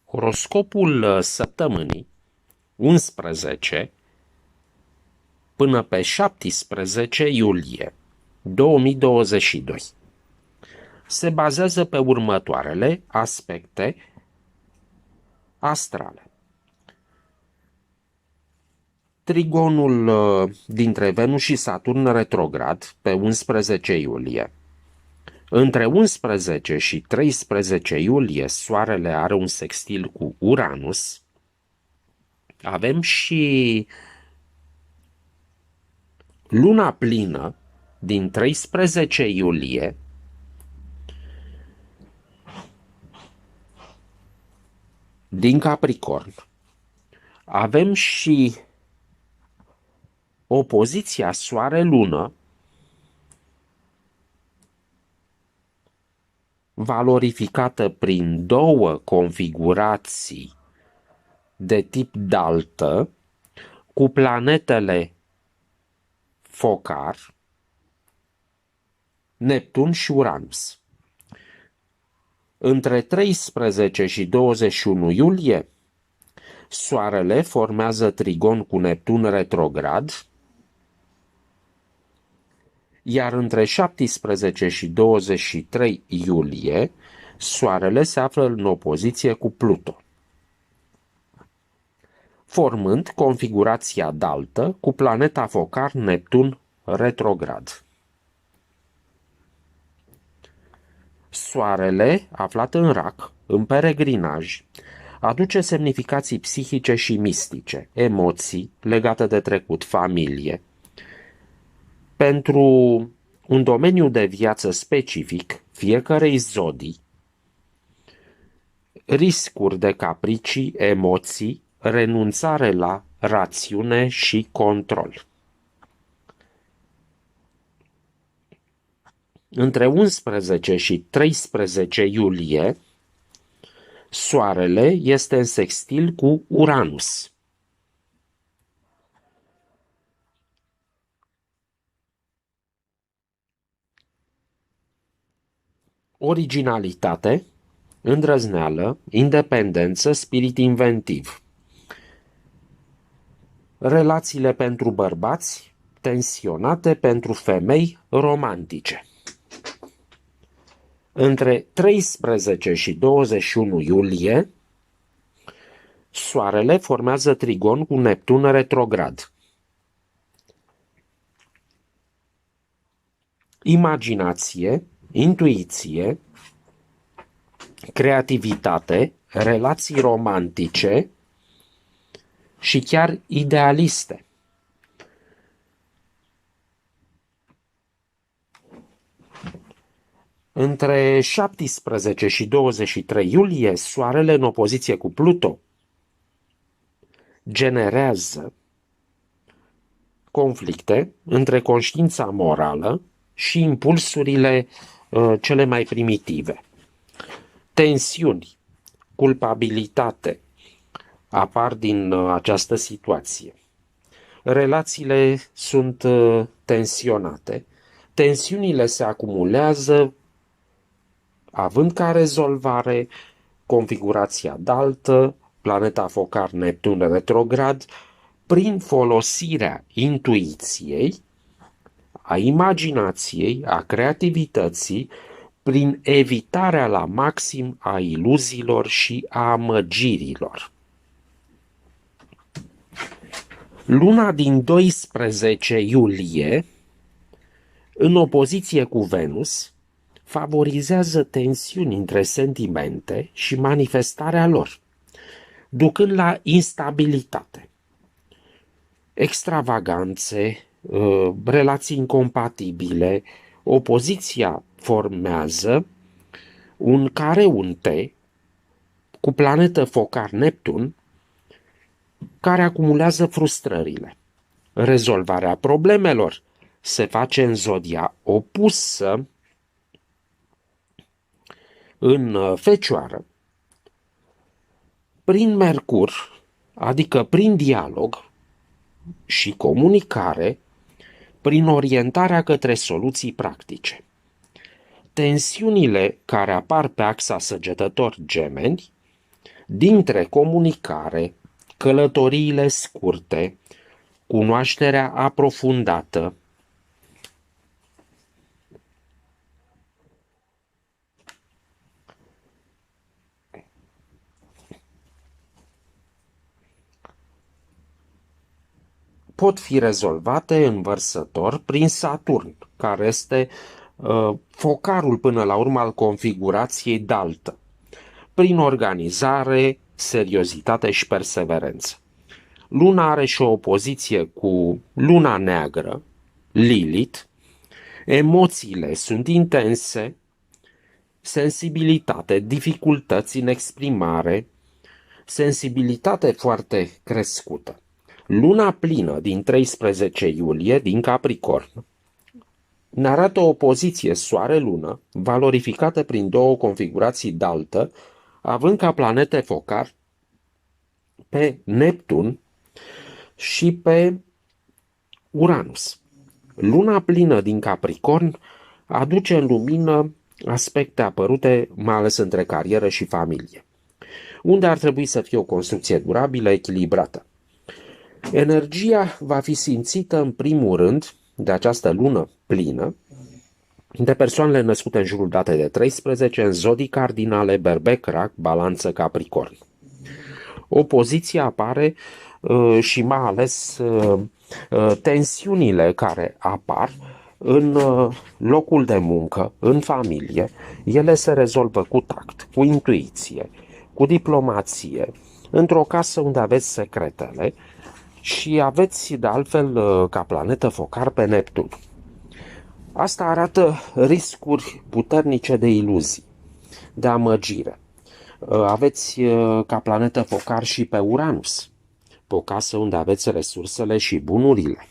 Horoscopul săptămânii 11 până pe 17 iulie 2022 se bazează pe următoarele aspecte astrale. Trigonul dintre Venus și Saturn retrograd pe 11 iulie. Între 11 și 13 iulie, Soarele are un sextil cu Uranus. Avem și luna plină din 13 iulie din Capricorn. Avem și opoziția Soare-Lună valorificată prin două configurații de tip daltă cu planetele Focar, Neptun și Uranus. Între 13 și 21 iulie, Soarele formează trigon cu Neptun retrograd, iar între 17 și 23 iulie, Soarele se află în opoziție cu Pluto, formând configurația daltă cu planeta Focar Neptun retrograd. Soarele, aflat în Rac, în peregrinaj, aduce semnificații psihice și mistice, emoții legate de trecut, familie. Pentru un domeniu de viață specific, fiecărei zodii, riscuri de capricii, emoții, renunțare la rațiune și control. Între 11 și 13 iulie, Soarele este în sextil cu Uranus. Originalitate, îndrăzneală, independență, spirit inventiv. Relațiile pentru bărbați, tensionate, pentru femei, romantice. Între 13 și 21 iulie, Soarele formează trigon cu Neptun retrograd. Imaginație, intuiție, creativitate, relații romantice și chiar idealiste. Între 17 și 23 iulie, Soarele în opoziție cu Pluto generează conflicte între conștiința morală și impulsurile cele mai primitive. Tensiuni, culpabilitate apar din această situație. Relațiile sunt tensionate. Tensiunile se acumulează având ca rezolvare configurația daltă, planeta Focar Neptun retrograd, prin folosirea intuiției, a imaginației, a creativității, prin evitarea la maxim a iluziilor și a amăgirilor. Luna din 12 iulie, în opoziție cu Venus, favorizează tensiuni între sentimente și manifestarea lor, ducând la instabilitate, extravaganțe, relații incompatibile. Opoziția formează un careunte cu planetă Focar Neptun care acumulează frustrările. Rezolvarea problemelor se face în zodia opusă, în Fecioară, prin Mercur, adică prin dialog și comunicare, prin orientarea către soluții practice. Tensiunile care apar pe axa Săgetător-Gemeni dintre comunicare, călătoriile scurte, cunoașterea aprofundată, pot fi rezolvate în vărsător prin Saturn, care este focarul până la urmă al configurației daltă, prin organizare, seriozitate și perseverență. Luna are și o opoziție cu luna neagră, Lilith, emoțiile sunt intense, sensibilitate, dificultăți în exprimare, sensibilitate foarte crescută. Luna plină din 13 iulie din Capricorn ne arată o poziție Soare-Lună valorificată prin două configurații daltă, având ca planete focar pe Neptun și pe Uranus. Luna plină din Capricorn aduce în lumină aspecte apărute, mai ales între carieră și familie, unde ar trebui să fie o construcție durabilă, echilibrată. Energia va fi simțită în primul rând de această lună plină de persoanele născute în jurul datei de 13 în zodii cardinale Berbec, Rac, Balanță, Capricorn. Opoziția apare și mai ales tensiunile care apar în locul de muncă, în familie, ele se rezolvă cu tact, cu intuiție, cu diplomație, într-o casă unde aveți secretele și aveți de altfel ca planetă focar pe Neptun. Asta arată riscuri puternice de iluzii, de amăgire. Aveți ca planetă focar și pe Uranus, pe o casă unde aveți resursele și bunurile.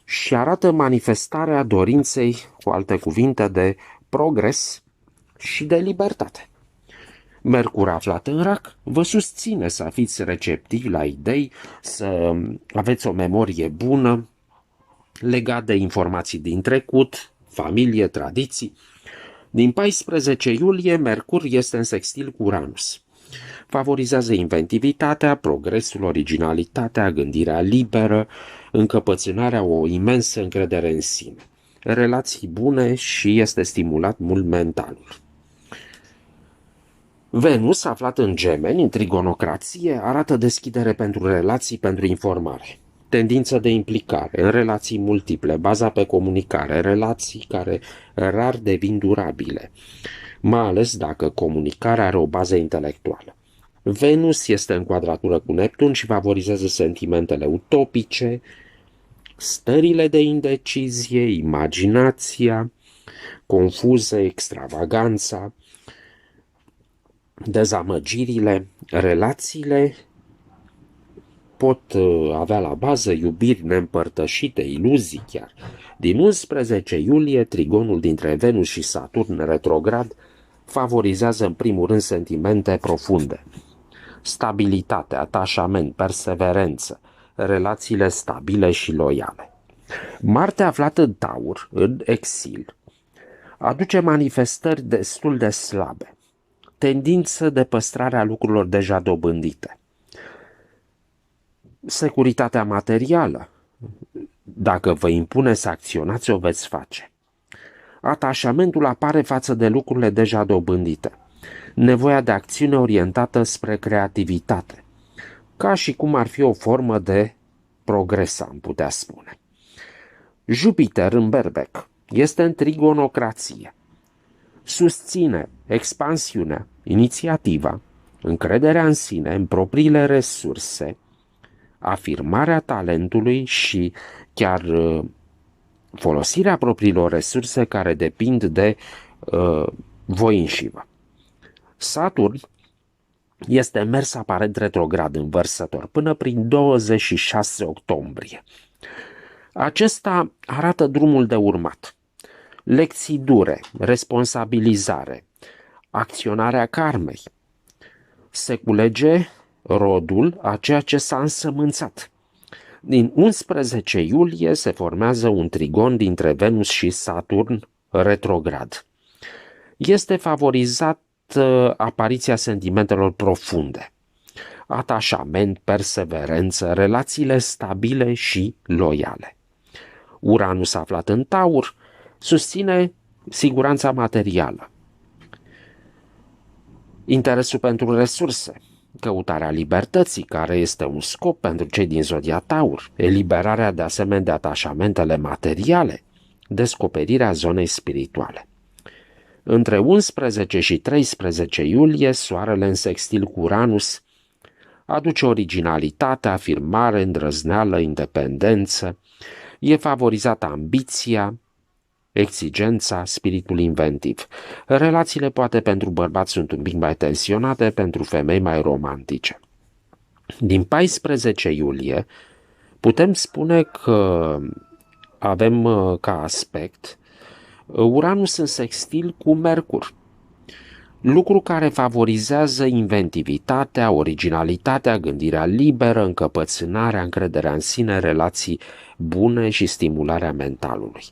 Și arată manifestarea dorinței, cu alte cuvinte, de progres și de libertate. Mercur aflat în Rac vă susține să fiți receptivi la idei, să aveți o memorie bună, legat de informații din trecut, familie, tradiții. Din 14 iulie, Mercur este în sextil cu Uranus. Favorizează inventivitatea, progresul, originalitatea, gândirea liberă, încăpățânarea, o imensă încredere în sine. Relații bune și este stimulat mult mentalul. Venus, aflat în Gemeni, în trigonocrație, arată deschidere pentru relații, pentru informare. Tendință de implicare în relații multiple, baza pe comunicare, relații care rar devin durabile, mai ales dacă comunicarea are o bază intelectuală. Venus este în quadratură cu Neptun și favorizează sentimentele utopice, stările de indecizie, imaginația, confuză, extravaganța, dezamăgirile, relațiile pot avea la bază iubiri neîmpărtășite, iluzii chiar. Din 11 iulie, trigonul dintre Venus și Saturn retrograd favorizează în primul rând sentimente profunde. Stabilitate, atașament, perseverență, relațiile stabile și loiale. Marte aflat în Taur, în exil, aduce manifestări destul de slabe, tendință de păstrare a lucrurilor deja dobândite. Securitatea materială, dacă vă impune să acționați, o veți face. Atașamentul apare față de lucrurile deja dobândite. Nevoia de acțiune orientată spre creativitate, ca și cum ar fi o formă de progres, am putea spune. Jupiter în Berbec este în trigonocrație. Susține expansiunea, inițiativa, încrederea în sine, în propriile resurse, afirmarea talentului și chiar folosirea propriilor resurse care depind de voi înșivă. Saturn este mers aparent retrograd în Vărsător până prin 26 octombrie. Acesta arată drumul de urmat. Lecții dure, responsabilizare, acționarea karmei. Se culege rodul a ceea ce s-a însămânțat. Din 11 iulie se formează un trigon dintre Venus și Saturn retrograd. Este favorizat apariția sentimentelor profunde, atașament, perseverență, relațiile stabile și loiale. Uranus aflat în Taur susține siguranța materială, interesul pentru resurse, căutarea libertății, care este un scop pentru cei din zodia Taur, eliberarea de asemenea de atașamentele materiale, descoperirea zonei spirituale. Între 11 și 13 iulie, soarele în sextil cu Uranus aduce originalitate, afirmare, îndrăzneală, independență, e favorizată ambiția, exigența, spiritul inventiv. Relațiile poate pentru bărbați sunt un pic mai tensionate, pentru femei mai romantice. Din 14 iulie putem spune că avem ca aspect Uranus în sextil cu Mercur, lucru care favorizează inventivitatea, originalitatea, gândirea liberă, încăpățânarea, încrederea în sine, relații bune și stimularea mentalului.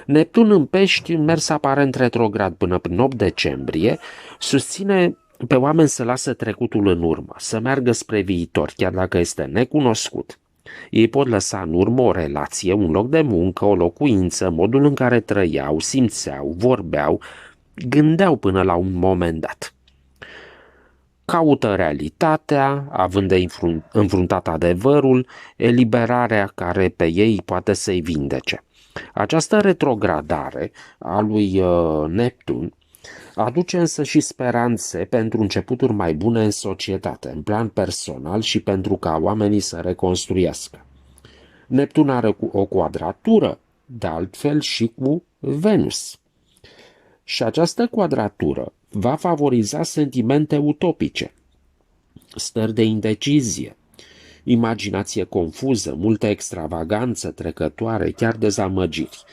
Neptun în Pești, mers aparent retrograd până prin 8 decembrie, susține pe oameni să lasă trecutul în urmă, să meargă spre viitor, chiar dacă este necunoscut. Ei pot lăsa în urmă o relație, un loc de muncă, o locuință, modul în care trăiau, simțeau, vorbeau, gândeau până la un moment dat. Caută realitatea, având de înfruntat adevărul, eliberarea care pe ei poate să-i vindece. Această retrogradare a lui Neptun aduce însă și speranțe pentru începuturi mai bune în societate, în plan personal și pentru ca oamenii să reconstruiască. Neptun are o quadratură, de altfel și cu Venus. Și această quadratură va favoriza sentimente utopice, stări de indecizie, imaginație confuză, multă extravaganță trecătoare, chiar dezamăgiri.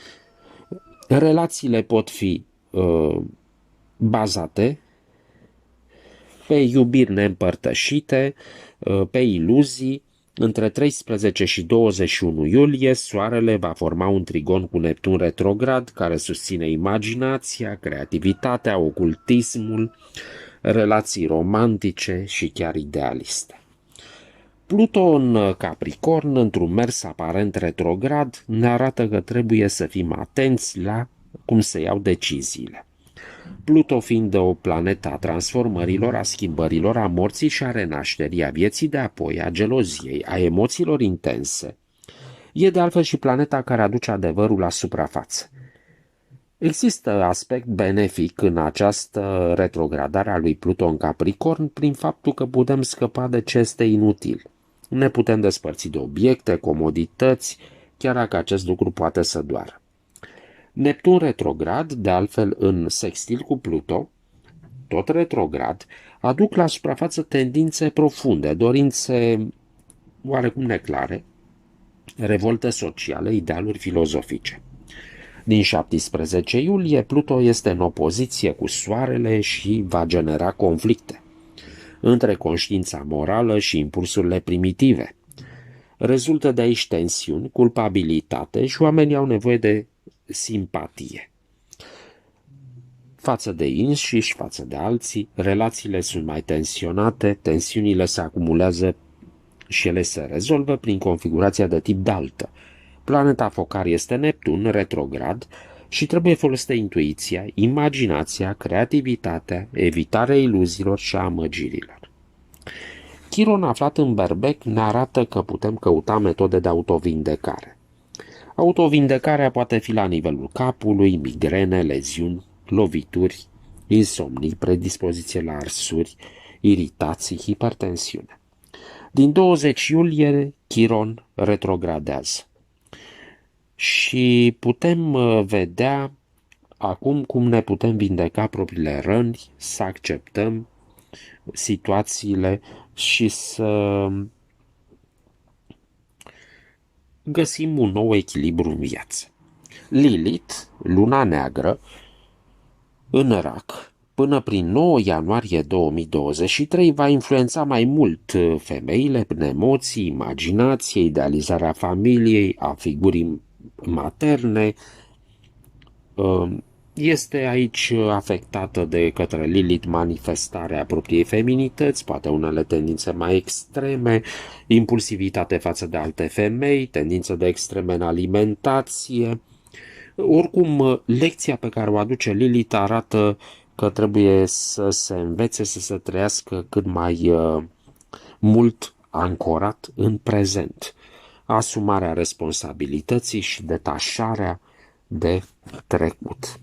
Relațiile pot fi bazate pe iubiri neîmpărtășite, pe iluzii. Între 13 și 21 iulie, soarele va forma un trigon cu Neptun retrograd, care susține imaginația, creativitatea, ocultismul, relații romantice și chiar idealiste. Pluto în Capricorn, într-un mers aparent retrograd, ne arată că trebuie să fim atenți la cum se iau deciziile. Pluto fiind o planetă a transformărilor, a schimbărilor, a morții și a renașterii, a vieții de apoi, a geloziei, a emoțiilor intense, e de altfel și planeta care aduce adevărul la suprafață. Există aspect benefic în această retrogradare a lui Pluto în Capricorn prin faptul că putem scăpa de ce este inutil. Ne putem despărți de obiecte, comodități, chiar dacă acest lucru poate să doară. Neptun retrograd, de altfel în sextil cu Pluto, tot retrograd, aduc la suprafață tendințe profunde, dorințe oarecum neclare, revolte sociale, idealuri filozofice. Din 17 iulie, Pluto este în opoziție cu Soarele și va genera conflicte între conștiința morală și impulsurile primitive. Rezultă de aici tensiuni, culpabilitate și oamenii au nevoie de simpatie. Față de înșiși, față de alții, relațiile sunt mai tensionate, tensiunile se acumulează și ele se rezolvă prin configurația de tip daltă. Planeta focar este Neptun, retrograd, și trebuie folosită intuiția, imaginația, creativitatea, evitarea iluziilor și a amăgirilor. Chiron aflat în Berbec ne arată că putem căuta metode de autovindecare. Autovindecarea poate fi la nivelul capului, migrene, leziuni, lovituri, insomnii, predispoziție la arsuri, iritații, hipertensiune. Din 20 iulie, Chiron retrogradează. Și putem vedea acum cum ne putem vindeca propriile răni, să acceptăm situațiile și să găsim un nou echilibru în viață. Lilith, luna neagră, în Rac, până prin 9 ianuarie 2023 va influența mai mult femeile prin emoții, imaginație, idealizarea familiei, a figurii materne, Este aici afectată de către Lilith manifestarea propriei feminități, poate unele tendințe mai extreme, impulsivitate față de alte femei, tendință de extreme în alimentație. Oricum, lecția pe care o aduce Lilith arată că trebuie să se învețe să se trăiască cât mai mult ancorat în prezent. Asumarea responsabilității și detașarea de trecut.